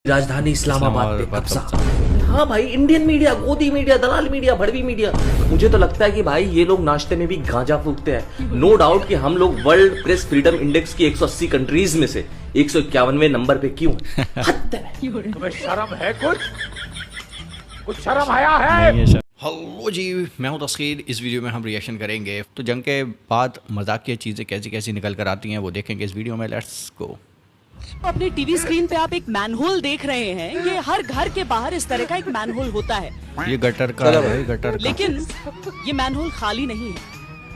राजधानी इस्लामाबाद पे कब्जा। हाँ भाई, इंडियन मीडिया, गोदी मीडिया, दलाल मीडिया, भड़वी मीडिया। मुझे तो लगता है कि भाई ये लोग नाश्ते में भी गांजा फूकते हैं। नो डाउट कि हम लोग वर्ल्ड प्रेस फ्रीडम इंडेक्स की 180 कंट्रीज में से 151वें नंबर पे क्यों? तुम्हें शर्म है? कुछ शर्म आया है? हेलो जी, मैं हूं तस्कीर। इस वीडियो में हम रिएक्शन करेंगे तो जंग के बाद मजाकिया चीज़ें कैसी कैसी निकल कर आती हैं वो देखेंगे इस वीडियो में। Let's go. अपने टीवी स्क्रीन पे आप एक मैनहोल देख रहे हैं। ये हर घर के बाहर इस तरह का एक मैनहोल होता है। ये गटर का है, गटर का। लेकिन ये मैनहोल खाली नहीं है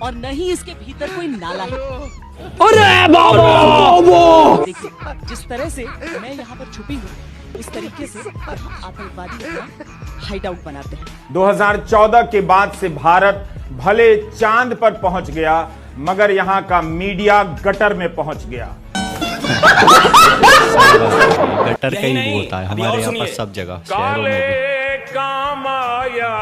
और न ही इसके भीतर कोई नाला है। अरे बाबा! देखिए, जिस तरह से मैं यहाँ पर छुपी हूँ, इस तरीके से आतंकवादी अपना हाइड आउट बनाते हैं। 2014 के बाद से भारत भले चांद पर पहुंच गया, मगर यहाँ का मीडिया गटर में पहुंच गया। गटर का ही होता है हमारे यहाँ पर सब जगह, शहरों में भी। काम आया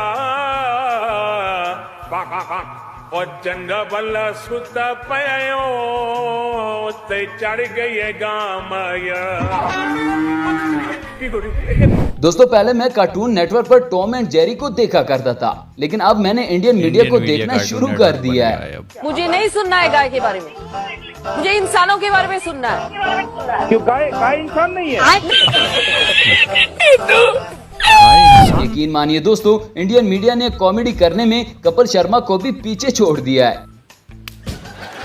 और चंद बल्ला सुता पयो ते चढ़ गई गाम दोस्तों, पहले मैं कार्टून नेटवर्क पर टॉम एंड जेरी को देखा करता था, लेकिन अब मैंने इंडियन मीडिया को देखना शुरू कर दिया है। मुझे नहीं सुनना है गाय के बारे में, मुझे इंसानों के बारे में सुनना है। क्यों गाय इंसान नहीं है? यकीन मानिए दोस्तों, इंडियन मीडिया ने कॉमेडी करने में कपिल शर्मा को भी पीछे छोड़ दिया है।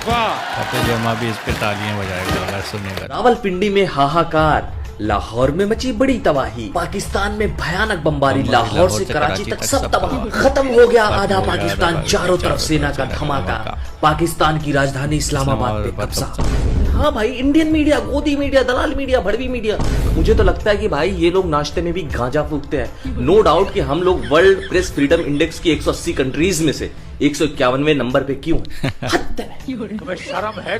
कपिल शर्मा भी इस पे तालियां बजाएगा अगर सुनेगा। रावलपिंडी में हाहाकार, लाहौर में मची बड़ी तबाही, पाकिस्तान में भयानक बमबारी, लाहौर से कराची तक सब तबाह। खत्म हो गया आधा पाकिस्तान, चारों तरफ सेना का धमाका, पाकिस्तान की राजधानी इस्लामाबाद पे कब्जा। हाँ भाई, इंडियन मीडिया, गोदी मीडिया, दलाल मीडिया, भड़वी मीडिया। मुझे तो लगता है कि भाई ये लोग नाश्ते में भी गांजा फूकते हैं। नो डाउट कि हम लोग वर्ल्ड प्रेस फ्रीडम इंडेक्स की 180 कंट्रीज में से 151वें नंबर पे क्यों? तुम्हें शर्म है?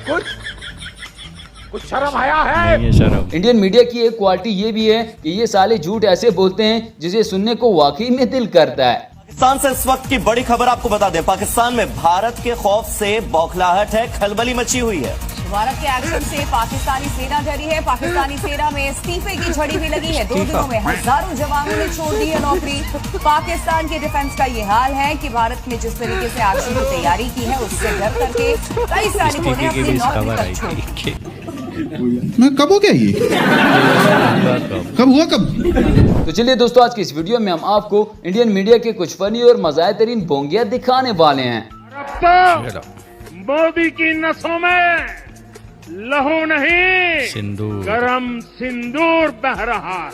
कुछ शर्म आया है? नहीं, शर्म। इंडियन मीडिया की एक क्वालिटी ये भी है कि ये साले झूठ ऐसे बोलते हैं जिसे सुनने को वाकई में दिल करता है। पाकिस्तान से इस वक्त की बड़ी खबर आपको बता दें, पाकिस्तान में भारत के खौफ से बौखलाहट है, खलबली मची हुई है। भारत के एक्शन से पाकिस्तानी सेना डरी है। पाकिस्तानी सेना में इस्तीफे की झड़ी भी लगी है। 2 दिनों में हजारों जवानों ने छोड़ दी है नौकरी। पाकिस्तान के डिफेंस का ये हाल है कि भारत ने जिस तरीके से एक्शन की तैयारी की है, उससे डर करके कई सैनिकों ने अपनी नौकरी तक छोड़ी। मैं कब हो गया ये? कब हुआ कब? तो चलिए दोस्तों, आज की इस वीडियो में हम आपको इंडियन मीडिया के कुछ फनी और मज़ाहिर बोंगिया दिखाने वाले हैं। मोदी की नसों में लहू नहीं, सिंदूर, गरम सिंदूर बह रहा है।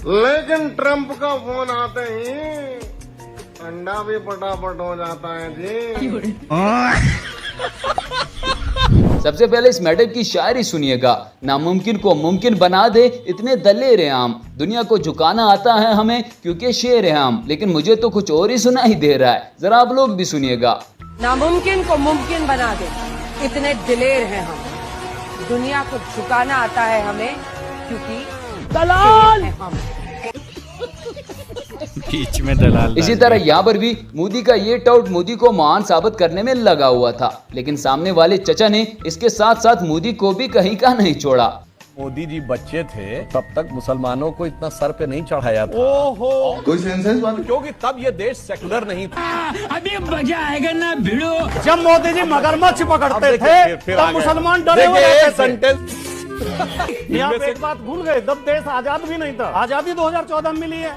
लेकिन ट्रंप का फोन आते ही अंडा भी फटाफट हो जाता है जी। सबसे पहले इस मैडम की शायरी सुनिएगा। नामुमकिन को मुमकिन बना दे इतने दलेर हैं हम, दुनिया को झुकाना आता है हमें क्योंकि शेर हैं हम। लेकिन मुझे तो कुछ और ही सुनाई दे रहा है, जरा आप लोग भी सुनिएगा। नामुमकिन को मुमकिन बना दे इतने दिलेर हैं हम, दुनिया को झुकाना आता है हमें क्योंकि दलाल हैं हम। बीच में दलाल। इसी तरह यहाँ पर भी मोदी का ये टाउट मोदी को महान साबित करने में लगा हुआ था, लेकिन सामने वाले चचा ने इसके साथ साथ मोदी को भी कहीं का नहीं छोड़ा। मोदी जी बच्चे थे तब तक मुसलमानों को इतना सर पे नहीं चढ़ाया था। ओहो, कोई सेंसेस बात? क्योंकि तब ये देश सेकुलर नहीं था। अभी मजा आएगा ना भिड़ो। जब मोदी जी मगरमच्छ पकड़ते थे तब मुसलमान डरे हुए थे। यहाँ पे एक बात भूल गए, तब देश आजाद भी नहीं था। आजादी 2014 में मिली है।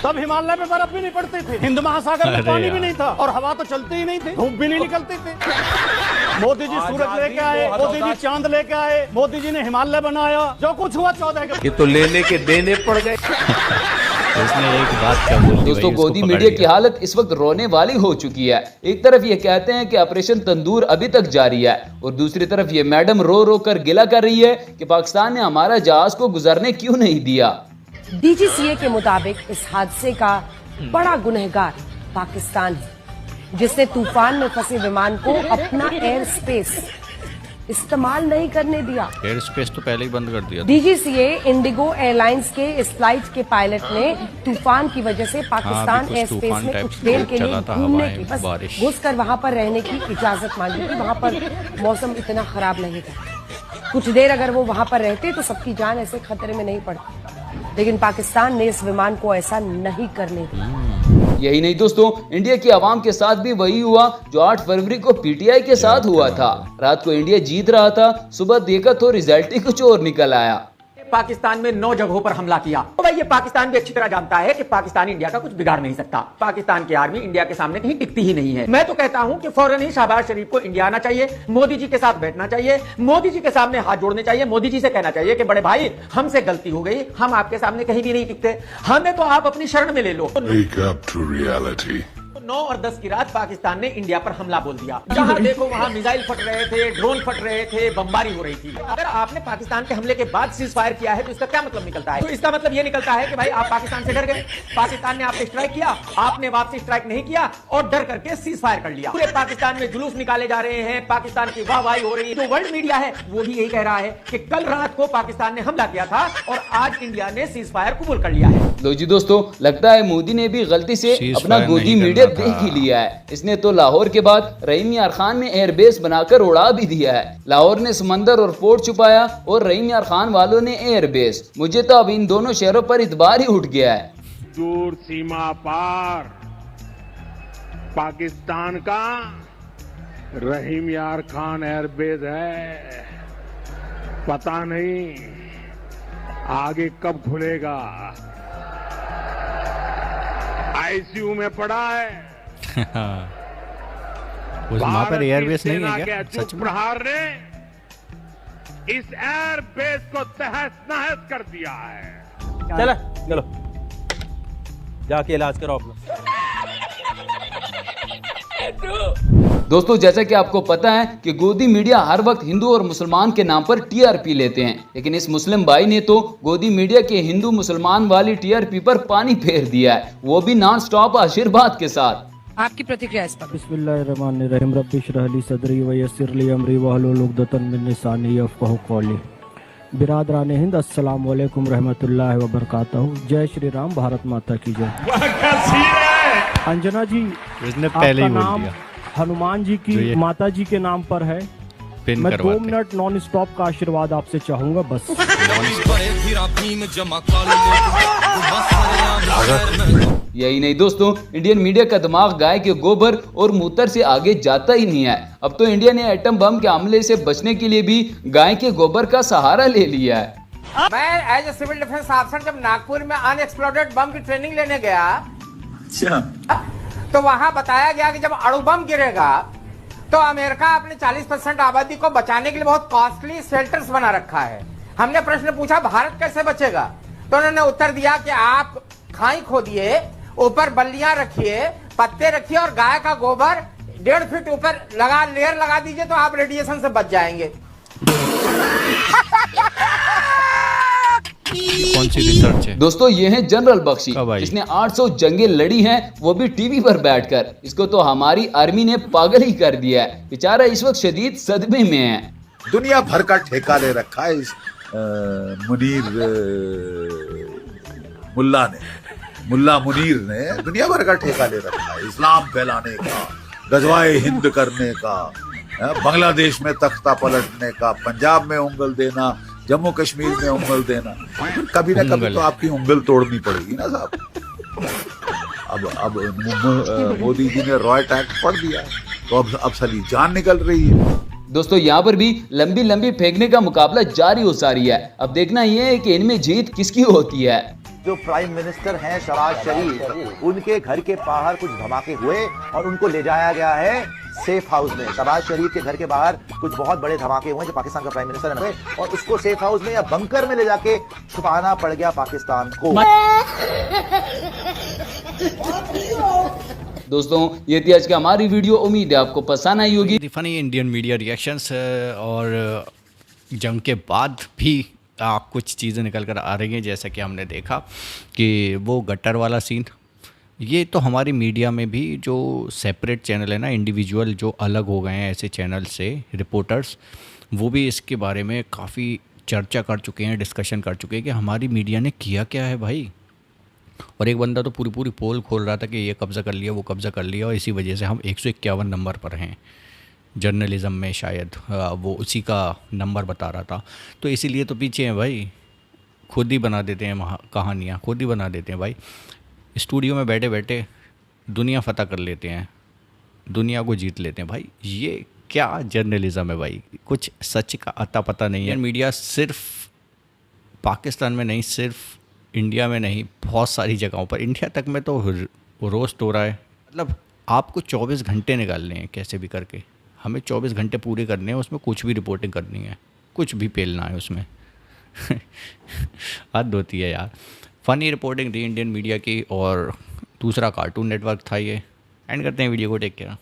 तब हिमालय में बर्फ भी नहीं पड़ती थी, हिंद महासागर में पानी भी नहीं था और हवा तो चलती ही नहीं थी, धूप भी नहीं निकलती थी। मोदी जी सूरज लेके आए, मोदी जी चांद लेके आए, मोदी जी ने हिमालय बनाया। जो कुछ हुआ 14 के, ये तो लेने के देने पड़ गए। उसने एक बात क्या बोल दी दोस्तों, गोदी मीडिया की हालत इस वक्त रोने वाली हो चुकी है। एक तरफ ये कहते हैं कि ऑपरेशन तंदूर अभी तक जारी है और दूसरी तरफ ये मैडम रो रो कर गिला कर रही है कि पाकिस्तान ने हमारा जहाज को गुजरने क्यों नहीं दिया। डीजीसीए के मुताबिक इस हादसे का बड़ा गुनहगार पाकिस्तान है, जिसने तूफान में फंसे विमान को अपना एयर स्पेस इस्तेमाल नहीं करने दिया। एयर स्पेस तो पहले ही बंद कर दिया। डीजीसीए इंडिगो एयरलाइंस के इस फ्लाइट के पायलट ने तूफान की वजह से पाकिस्तान एयर स्पेस में कुछ देर के लिए घूमने की, बस घुसकर वहां पर रहने की इजाजत मांगी थी। वहां पर मौसम इतना खराब नहीं था। कुछ देर अगर वो वहां पर रहते तो सबकी जान ऐसे खतरे में नहीं पड़ती, लेकिन पाकिस्तान ने इस विमान को ऐसा नहीं करने दिया। यही नहीं दोस्तों, इंडिया की आवाम के साथ भी वही हुआ जो 8 फरवरी को पीटीआई के साथ हुआ था। रात को इंडिया जीत रहा था, सुबह देखा तो रिजल्ट ही कुछ और निकल आया। पाकिस्तान में 9 जगहों पर हमला किया। तो भाई ये पाकिस्तान भी अच्छी तरह जानता है कि पाकिस्तान इंडिया का कुछ बिगाड़ नहीं सकता। पाकिस्तान की आर्मी इंडिया के सामने कहीं टिकती ही नहीं है। मैं तो कहता हूं कि फौरन ही शहबाज शरीफ को इंडिया आना चाहिए, मोदी जी के साथ बैठना चाहिए, मोदी जी के सामने हाथ जोड़ने चाहिए, मोदी जी से कहना चाहिए कि बड़े भाई हमसे गलती हो गई, हम आपके सामने कहीं भी नहीं टिकते, हमें तो आप अपनी शरण में ले लो। 9 और 10 की रात पाकिस्तान ने इंडिया पर हमला बोल दिया। जहां देखो वहां मिसाइल फट रहे थे, ड्रोन फट रहे थे, बमबारी हो रही थी। अगर आपने पाकिस्तान के हमले के बाद सीज फायर किया है तो इसका क्या मतलब निकलता है? तो इसका मतलब ये निकलता है कि भाई आप पाकिस्तान से डर गए, पाकिस्तान ने आप पे स्ट्राइक किया, आपने वापसी स्ट्राइक नहीं किया और डर करके सीज फायर कर लिया। पूरे पाकिस्तान में जुलूस निकाले जा रहे हैं, पाकिस्तान की वाहवाही हो रही है। जो वर्ल्ड मीडिया है वो भी यही कह रहा है कि कल रात को पाकिस्तान ने हमला किया था और आज इंडिया ने सीज फायर कबूल कर लिया है। लो जी दोस्तों, लगता है मोदी ने भी गलती से अपना गोदी मीडिया देख ही लिया है। इसने तो लाहौर के बाद रहीम यार खान में एयरबेस बनाकर उड़ा भी दिया है। लाहौर ने समंदर और पोर्ट छुपाया और रहीम यार खान वालों ने एयरबेस। मुझे तो अब इन दोनों शहरों पर इतबार ही उठ गया है। दूर सीमा पार पाकिस्तान का रहीम यार खान एयरबेस है, पता नहीं आगे कब खुलेगा। आईसीयू में पड़ा है। वहां पर एयरबेस नहीं है क्या? सच में प्रहार ने इस एयरबेस को तहस नहस कर दिया है। चलो चलो जाके इलाज कराओ अपना। दोस्तों, जैसा कि आपको पता है कि गोदी मीडिया हर वक्त हिंदू और मुसलमान के नाम पर टीआरपी लेते हैं, लेकिन इस मुस्लिम भाई ने तो गोदी मीडिया के हिंदू मुसलमान वाली टीआरपी पर पानी फेर दिया है, वो भी नॉन स्टॉप आशीर्वाद के साथ। आपकी प्रतिक्रिया इस पर? बिस्मिल्लाहिर्रहमानिर्रहीम, रब्बी इश्रह ली सदरी व यस्सिर ली अमरी वहलुल उक़दतन मिन लिसानी यफ़क़हू क़ौली। बिरादरान हिंद, अस्सलाम वालेकुम रहमतुल्लाहि व बरकातहू। जय श्री राम, भारत माता की जय। अंजना जी, इसने पहले ही बोल दिया। हनुमान जी की माता जी के नाम पर है। मैं 2 मिनट नॉन स्टॉप का आशीर्वाद आपसे चाहूंगा बस। यही नहीं दोस्तों, इंडियन मीडिया का दिमाग गाय के गोबर और मूत्र से आगे जाता ही नहीं है। अब तो इंडिया ने एटम बम के हमले से बचने के लिए भी गाय के गोबर का सहारा ले लिया है। मैं as a civil defence officer जब नागपुर में अनएक्सप्लोडेड बम की ट्रेनिंग लेने गया तो वहां बताया गया कि जब अणु बम गिरेगा तो अमेरिका अपने 40% आबादी को बचाने के लिए बहुत कॉस्टली शेल्टर्स बना रखा है। हमने प्रश्न पूछा भारत कैसे बचेगा, तो उन्होंने उत्तर दिया कि आप खाई खोदिए, ऊपर बल्लियां रखिए, पत्ते रखिए और गाय का गोबर 1.5 फीट ऊपर लेयर लगा दीजिए तो आप रेडिएशन से बच जाएंगे। कौन सी रिसर्च है? दोस्तों, ये है जनरल बख्शी, जिसने 800 जंगें लड़ी हैं, वो भी टीवी पर बैठकर। इसको तो हमारी आर्मी ने पागल ही कर दिया है। बेचारा इस वक्त शदीद सदमे में है। दुनिया भर का ठेका ले रखा है इस मुनीर मुल्ला मुनीर ने दुनिया भर का ठेका ले रखा है, इस्लाम फैलाने का, गजवाए हिंद करने का, बांग्लादेश में तख्ता पलटने का, पंजाब में उंगल देना, जम्मू कश्मीर में उंगल देना। कभी ना कभी तो आपकी उंगल तोड़नी पड़ेगी ना साहब। अब मोदी जी ने रॉय टैक्स पढ़ दिया तो अब साली जान निकल रही है। दोस्तों, यहाँ पर भी लंबी लंबी फेंकने का मुकाबला जारी हो सारी है। अब देखना यह है कि इनमें जीत किसकी होती है। जो प्राइम मिनिस्टर हैं शहबाज शरीफ, उनके घर के बाहर कुछ धमाके हुए और उनको ले जाया गया है सेफ हाउस में। शहबाज शरीफ के घर के बाहर कुछ बहुत बड़े धमाके हुए जो पाकिस्तान का प्राइम मिनिस्टर है और उसको सेफ हाउस में या बंकर में ले जाके छुपाना पड़ गया पाकिस्तान को। दोस्तों, ये थी आज की हमारी वीडियो। उम्मीद है आपको पसंद आई होगी। फनी इंडियन मीडिया रिएक्शंस और जंग के बाद भी कुछ चीज़ें निकल कर आ रही हैं, जैसा कि हमने देखा कि वो गटर वाला सीन, ये तो हमारी मीडिया में भी जो सेपरेट चैनल है ना, इंडिविजुअल जो अलग हो गए हैं ऐसे चैनल से, रिपोर्टर्स, वो भी इसके बारे में काफ़ी चर्चा कर चुके हैं, डिस्कशन कर चुके हैं कि हमारी मीडिया ने किया क्या है भाई। और एक बंदा तो पूरी पोल खोल रहा था कि ये कब्ज़ा कर लिया, वो कब्ज़ा कर लिया, और इसी वजह से हम 151 नंबर पर हैं। जर्नलिज्म में शायद वो उसी का नंबर बता रहा था। तो इसीलिए तो पीछे हैं भाई, खुद ही बना देते हैं कहानियाँ, खुद ही बना देते हैं भाई। स्टूडियो में बैठे बैठे दुनिया फतह कर लेते हैं, दुनिया को जीत लेते हैं भाई। ये क्या जर्नलिज्म है भाई, कुछ सच का अता पता नहीं है। मीडिया सिर्फ पाकिस्तान में नहीं, सिर्फ इंडिया में नहीं, बहुत सारी जगहों पर, इंडिया तक में तो रोस्ट हो रहा है। मतलब आपको 24 घंटे निकालने हैं कैसे भी करके, हमें 24 घंटे पूरे करने हैं, उसमें कुछ भी रिपोर्टिंग करनी है, कुछ भी पेलना है उसमें। हद होती है यार। फ़नी रिपोर्टिंग थी इंडियन मीडिया की, और दूसरा कार्टून नेटवर्क था ये। एंड करते हैं वीडियो को, टेक केयर।